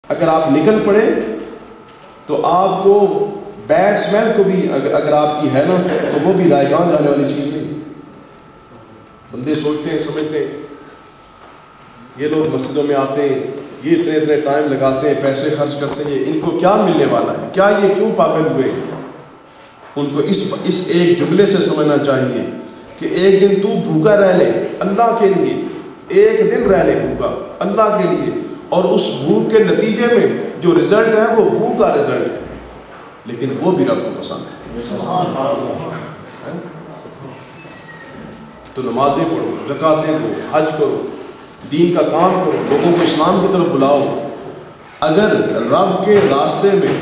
اگر آپ نکل پڑے تو آپ کو بیڈ سمیل کو بھی اگر آپ کی ہے نا تو وہ بھی رائے گاں جانے والی چیز نہیں. بندے سوچتے ہیں سمجھتے ہیں یہ لوگ مسجدوں میں آتے ہیں, یہ اتنے ٹائم لگاتے ہیں, پیسے خرچ کرتے ہیں, ان کو کیا ملنے والا ہے, کیا یہ کیوں پاگل ہوئے. ان کو اس ایک جملے سے سمجھنا چاہیے کہ ایک دن تو بھوکا رہ لے اللہ کے لیے, ایک دن رہ لے بھوکا اللہ کے لیے, اور اس بھوک کے نتیجے میں جو رزلٹ ہے وہ بھوک کا رزلٹ ہے, لیکن وہ بھی رب کو پسند ہے. تو نمازیں پڑھو, زکاتیں دو, حج کرو, دین کا کام کرو, لوگوں کو اسلام کی طرف بلاؤ. اگر رب کے راستے میں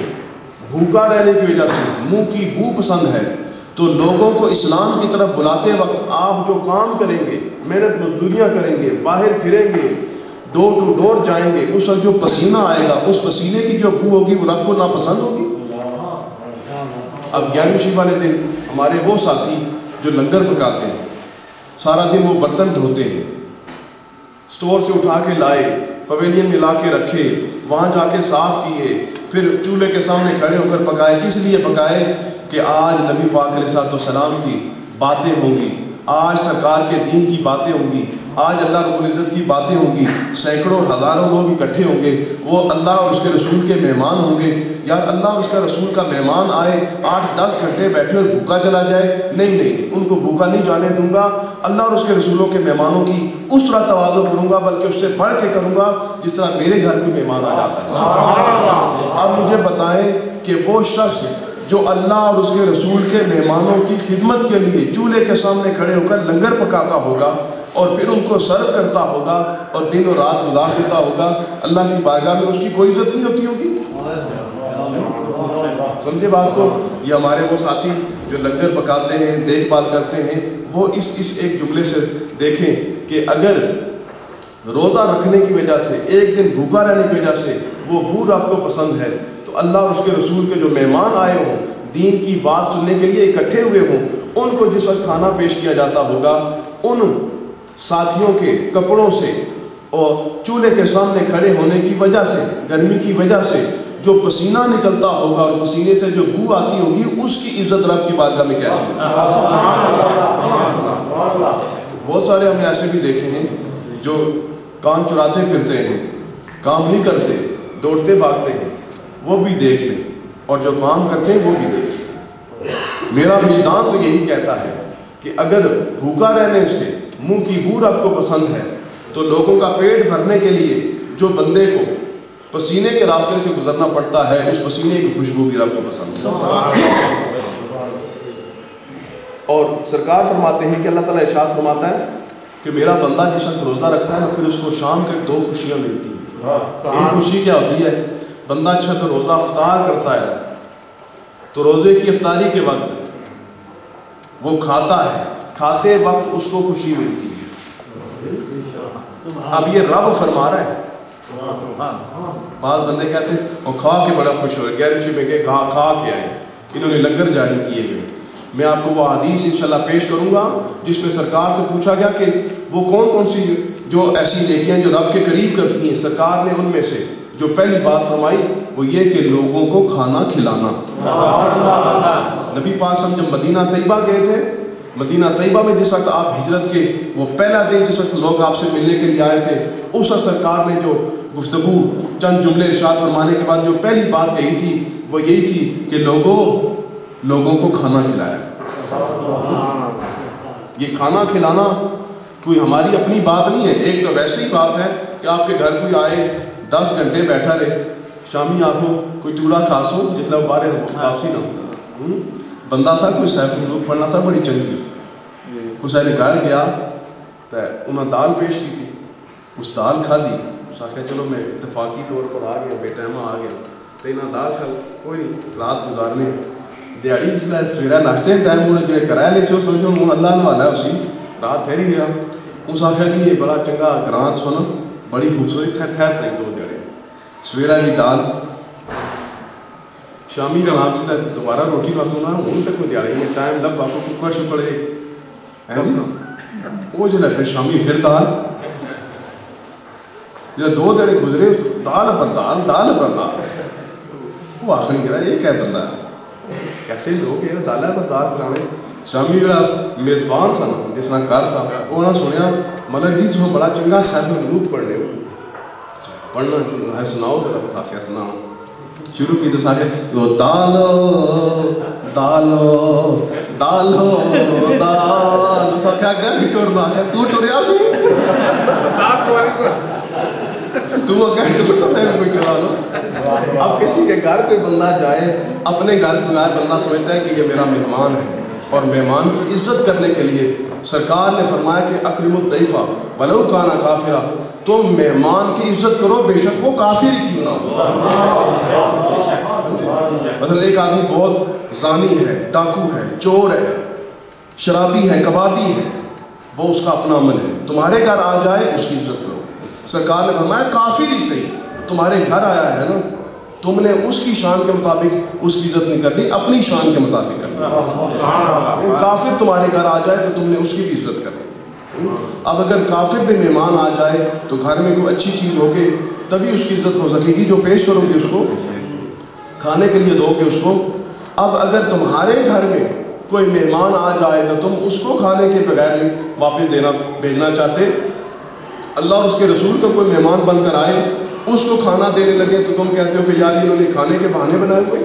بھوکا رہنے کی وجہ سے منہ کی بو پسند ہے تو لوگوں کو اسلام کی طرف بلاتے وقت آپ جو کام کریں گے, محنت مزدوریاں کریں گے, باہر پھریں گے, ڈور ٹو ڈور جائیں گے, اس وقت جو پسینہ آئے گا اس پسینے کی جو بو ہوگی وہ رب کو ناپسند ہوگی. اب 11ویں شب والے دن ہمارے وہ ساتھی جو لنگر پکاتے ہیں, سارا دن وہ برتن دھوتے ہیں, سٹور سے اٹھا کے لائے, پویلین میں لا کے رکھے, وہاں جا کے صاف کیے, پھر چولہے کے سامنے کھڑے ہو کر پکائے. کس لیے پکائے؟ کہ آج نبی پاک علیہ السلام کی باتیں ہوں گی, آج سرکار کے دین کی باتیں ہوں گی, آج اللہ رب العزت کی باتیں ہوں گی, سینکڑوں ہزاروں لوگ اکٹھے ہوں گے, وہ اللہ اور اس کے رسول کے مہمان ہوں گے. یار اللہ اور اس کا رسول کا مہمان آئے 8-10 گھنٹے بیٹھے اور بھوکا چلا جائے, نہیں, ان کو بھوکا نہیں جانے دوں گا. اللہ اور اس کے رسولوں کے مہمانوں کی اس طرح تواضع کروں گا, بلکہ اس سے بڑھ کے کروں گا جس طرح میرے گھر کوئی مہمان آ جاتا ہے. اب مجھے بتائیں کہ وہ شخص جو اللہ اور اس کے رسول کے مہمانوں کی خدمت کے لیے چولہے کے سامنے کھڑے ہو کر لنگر پکاتا ہوگا اور پھر ان کو سرو کرتا ہوگا اور دن اور رات گزار دیتا ہوگا, اللہ کی بارگاہ میں اس کی کوئی عزت نہیں ہوتی ہوگی. سمجھے بات کو. یہ ہمارے وہ ساتھی جو لنگر پکاتے ہیں, دیکھ بھال کرتے ہیں, وہ اس ایک جملے سے دیکھیں کہ اگر روزہ رکھنے کی وجہ سے, ایک دن بھوکا رہنے کی وجہ سے وہ بھوک آپ کو پسند ہے, تو اللہ اور اس کے رسول کے جو مہمان آئے ہوں, دین کی بات سننے کے لیے اکٹھے ہوئے ہوں, ان کو جس وقت کھانا پیش کیا جاتا ہوگا, ان ساتھیوں کے کپڑوں سے اور چولہے کے سامنے کھڑے ہونے کی وجہ سے, گرمی کی وجہ سے جو پسینہ نکلتا ہوگا اور پسینے سے جو بو آتی ہوگی, اس کی عزت رب کی بارگاہ میں کیسے ہوگی. بہت سارے ہم نے ایسے بھی دیکھے ہیں جو کان چراتے پھرتے ہیں, کام نہیں کرتے, دوڑتے بھاگتے ہیں, وہ بھی دیکھ لیں, اور جو کام کرتے ہیں وہ بھی دیکھ لیں. میرا وجدان تو یہی کہتا ہے کہ اگر بھوکا رہنے سے منہ کی بو رب کو پسند ہے تو لوگوں کا پیٹ بھرنے کے لیے جو بندے کو پسینے کے راستے سے گزرنا پڑتا ہے, اس پسینے کی خوشبو بھی رب کو پسند ہے. اور سرکار فرماتے ہیں کہ اللہ تعالیٰ ارشاد فرماتا ہے کہ میرا بندہ جس وقت روزہ رکھتا ہے نا, پھر اس کو شام کے 2 خوشیاں ملتی ہیں. ایک خوشی کیا ہوتی ہے, بندہ جس وقت روزہ افطار کرتا ہے تو روزے کی افطاری کے وقت وہ کھاتا ہے, کھاتے وقت اس کو خوشی ملتی ہے. اب یہ رب فرما رہا ہے. بعض بندے کہتے ہیں وہ کھا کے بڑا خوش ہو رہے, 11ویں میں کہ کھا کے آئے, انہوں نے لنگر جاری کیے ہوئے. میں آپ کو وہ حدیث انشاءاللہ پیش کروں گا جس میں سرکار سے پوچھا گیا کہ وہ کون سی جو ایسی نیکیاں جو رب کے قریب کرتی ہیں. سرکار نے ان میں سے جو پہلی بات فرمائی وہ یہ کہ لوگوں کو کھانا کھلانا. نبی پاک صلی اللہ علیہ وسلم جب مدینہ طیبہ گئے تھے, مدینہ طیبہ میں جس وقت آپ ہجرت کے وہ پہلا دن جس وقت لوگ آپ سے ملنے کے لیے آئے تھے, اس وقت سرکار نے جو گفتگو چند جملے ارشاد فرمانے کے بعد جو پہلی بات کہی تھی وہ یہی تھی کہ لوگوں کو کھانا کھلایا. یہ کھانا کھلانا کوئی ہماری اپنی بات نہیں ہے. ایک تو ویسے ہی بات ہے کہ آپ کے گھر کوئی آئے 10 گھنٹے بیٹھا رہے, شامی آنکھوں کوئی چوڑا کھاسو جتنا باہر واپسی نہ ہو. بندہ سا کوئی سیف ملوک پڑھنا سا بڑی چنگی, کچھ نے گھر گیا تو انہیں دال پیش کی تھی, اس دال کھا دی, اس آخیا چلو میں اتفاقی طور پر آ گیا, بے ٹائمہ آ گیا, تو انہیں دال کھا کوئی نہیں رات گزارنے دیہڑی جس میں سویرا ناشتے ٹائم انہیں جڑے کرایہ لے سے سمجھو ہوں اللہ نے والا ہے اسی رات ٹھہری گیا. اس آخیا کہ یہ بڑا چنگا گرانت سونا بڑی خوبصورت ٹھہر سکے 2 دیہڑے. سویرا بھی دال, شامی کا نام سے دوبارہ روٹی کا سونا ہوں تک کوئی دیہڑے نہیں ٹائم لب آپ کو ککڑ شکڑ ہے وہ جو ہے پھر شامی پھر دال. جب 2 دن گزرے دال پر دال دال پر دال، وہ آخر نہیں رہا یہ کیا بندہ ہے، کیسے لوگ یہ دال پر دال کھلانے. شامی جڑا میزبان سن جس طرح گھر سا انہاں سنیا ملک جی تم بڑا چنگا سیف الملوک پڑھنے ہو، پڑھنا ہے سناؤ ذرا. ساکھیا سناؤ شروع کی تو ساکھیا وہ دالو دالو دالو دال. ساکھیا گھر ہی ٹورنا آخیا تو ٹوریا سی تو اگر ٹور تو میں بھی کوئی ٹورا لوں. اب کسی کے گھر کوئی بندہ جائے، اپنے گھر کو گھر بندہ سمجھتا ہے کہ یہ میرا مہمان ہے، اور مہمان کی عزت کرنے کے لیے سرکار نے فرمایا کہ اکرم الضیف ولو کان کافرا، تم مہمان کی عزت کرو بے شک وہ کافر ہی کیوں نہ ہو. مثلا ایک آدمی بہت زانی ہے، ڈاکو ہے، چور ہے، شرابی ہے، کبابی ہے، وہ اس کا اپنا عمل ہے، تمہارے گھر آ جائے اس کی عزت کرو. سرکار نے فرمایا کافر ہی صحیح تمہارے گھر آیا ہے نا، تم نے اس کی شان کے مطابق اس کی عزت نہیں کرنی، اپنی شان کے مطابق کرنی. کافر تمہارے گھر آ جائے تو تم نے اس کی بھی عزت کرنی. اب اگر کافر بھی مہمان آ جائے تو گھر میں کوئی اچھی چیز ہوگی تبھی اس کی عزت ہو سکے گی، جو پیش کرو گے اس کو کھانے کے لیے دو گے اس کو. اب اگر تمہارے گھر میں کوئی مہمان آ جائے تو تم اس کو کھانے کے بغیر نہیں واپس بھیجنا چاہتے. اللہ اور اس کے رسول کا کوئی مہمان بن کر آئے، اس کو کھانا دینے لگے تو تم کہتے ہو کہ یار انہوں نے کھانے کے بہانے بنائے ہوئے.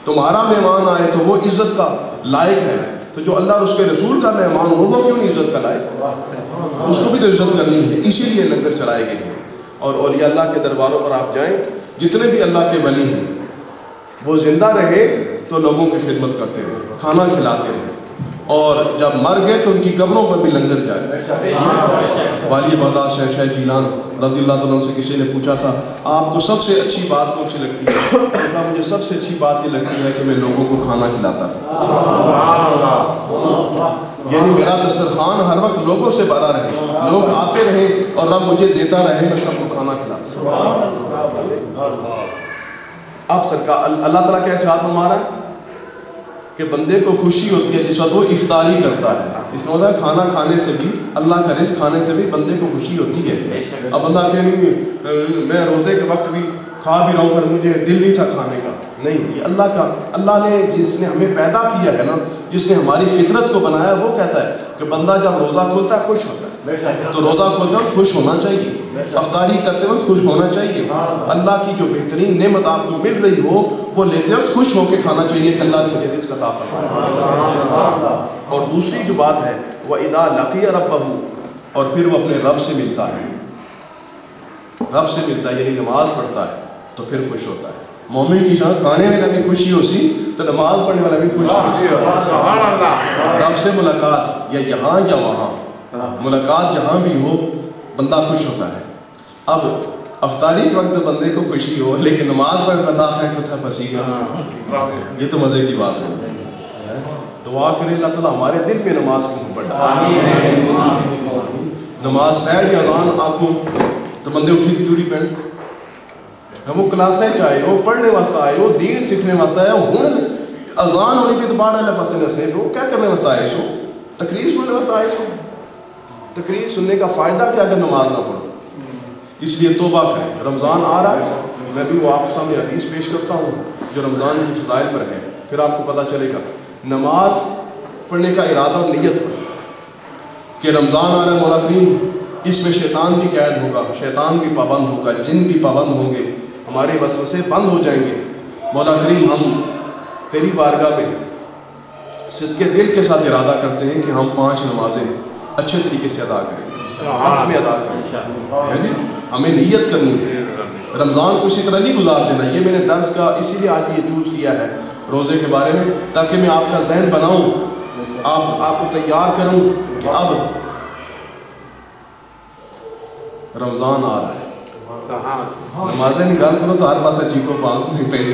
تمہارا مہمان آئے تو وہ عزت کا لائق ہے، تو جو اللہ اور اس کے رسول کا مہمان ہو وہ کیوں نہیں عزت کا لائق، اس کو بھی تو عزت کرنی ہے. اسی لیے لنگر چلائے گئے ہیں. اور اولیاء اللہ کے درباروں پر آپ جائیں، جتنے بھی اللہ کے ولی ہیں وہ زندہ رہے تو لوگوں کی خدمت کرتے رہے، کھانا کھلاتے رہے، اور جب مر گئے تو ان کی قبروں پر بھی لنگر جاری. والی بغداد شاہ جیلان رضی اللہ تعالیٰ سے کسی نے پوچھا تھا آپ کو سب سے اچھی بات کون سی لگتی ہے؟ کہا مجھے سب سے اچھی بات یہ لگتی ہے کہ میں لوگوں کو کھانا کھلاتا ہوں. یعنی میرا دسترخوان ہر وقت لوگوں سے بھرا رہے، لوگ آتے رہے اور رب مجھے دیتا رہے، میں سب کو کھانا کھلاتا ہوں. اب سرکار اللہ تعالیٰ کیا چاہتا فرما رہا ہے کہ بندے کو خوشی ہوتی ہے جس وقت وہ افطاری کرتا ہے. اس کا مطلب کھانا کھانے سے بھی، اللہ کا رزق کھانے سے بھی بندے کو خوشی ہوتی ہے. اب بندہ کہ نہیں میں روزے کے وقت بھی کھا بھی رہا ہوں پر مجھے دل نہیں تھا کھانے کا، نہیں، یہ اللہ نے جس نے ہمیں پیدا کیا ہے نا، جس نے ہماری فطرت کو بنایا، وہ کہتا ہے کہ بندہ جب روزہ کھولتا ہے خوش ہوتا ہے. تو روزہ کھولتے وقت خوش ہونا چاہیے، افطاری کرتے وقت خوش ہونا چاہیے. اللہ کی جو بہترین نعمت آپ کو مل رہی ہو وہ لیتے وقت خوش ہو کے کھانا چاہیے کہ اللہ نے مجھے رزق عطا فرمایا. اور دوسری جو بات ہے وَإِذَا لَقِيَ رَبَّهُ، اور پھر وہ اپنے رب سے ملتا ہے، رب سے ملتا ہے، یعنی نماز پڑھتا ہے تو پھر خوش ہوتا ہے. مومن کی جہاں کھانے والا بھی خوشی ہو سی تو نماز پڑھنے والا بھی خوش ہو. رب سے ملاقات یا یہاں یا وہاں، ملاقات جہاں بھی ہو بندہ خوش ہوتا ہے. اب افطاری کے وقت بندے کو خوشی ہو لیکن نماز پڑھ بندہ پھینک تھا پھنسی گا، یہ تو مزے کی بات ہے. دعا کریں اللہ تعالیٰ ہمارے دل میں نماز کی محبت، نماز سیر یا اذان آنکھوں تو بندے اٹھی تھی ٹوری پہن، وہ کلاسیں چاہے وہ پڑھنے واسطے آئے، وہ دین سیکھنے واسطے آئے، ہوں اذان ہونے پہ تو باہر والے پاسے نسے وہ کیا کرنے واسطے آئے سو، تقریر سننے واسطے آئے سو. تقریر سننے کا فائدہ کیا اگر نماز نہ پڑھو. اس لیے توبہ کریں. رمضان آ رہا ہے، میں بھی وہ آپ کے سامنے حدیث پیش کرتا ہوں جو رمضان کی فضائل پر ہے، پھر آپ کو پتہ چلے گا. نماز پڑھنے کا ارادہ اور نیت کرو کہ رمضان آ رہا ہے مولا کریم، اس میں شیطان بھی قید ہوگا، شیطان بھی پابند ہوگا، جن بھی پابند ہوں گے، ہمارے وسوسے بند ہو جائیں گے. مولا کریم ہم تیری بارگاہ میں صدقے دل کے ساتھ ارادہ کرتے ہیں کہ ہم 5 نمازیں اچھے طریقے سے ادا کریں، وقت میں ادا کریں. جی ہمیں نیت کرنی ہے، رمضان کو اسی طرح نہیں گزار دینا. یہ میں نے درس کا اسی لیے آج یہ چوز کیا ہے روزے کے بارے میں، تاکہ میں آپ کا ذہن بناؤں، آپ کو تیار کروں کہ اب رمضان آ رہا ہے، نمازیں نکال کرو تو ہر پاس چیخو پانچ نہیں پہلے.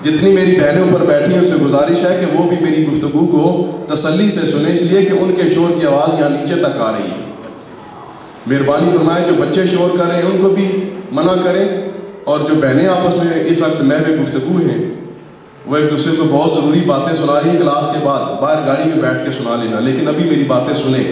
جتنی میری بہنیں اوپر بیٹھی ہیں اس سے گزارش ہے کہ وہ بھی میری گفتگو کو تسلی سے سنیں، اس لیے کہ ان کے شور کی آواز یہاں نیچے تک آ رہی ہے. مہربانی فرمائیں جو بچے شور کر رہے ہیں ان کو بھی منع کریں، اور جو بہنیں آپس میں اس وقت میں گفتگو ہیں وہ ایک دوسرے کو بہت ضروری باتیں سنا رہی ہیں، کلاس کے بعد باہر گاڑی میں بیٹھ کے سنا لینا، لیکن ابھی میری باتیں سنیں.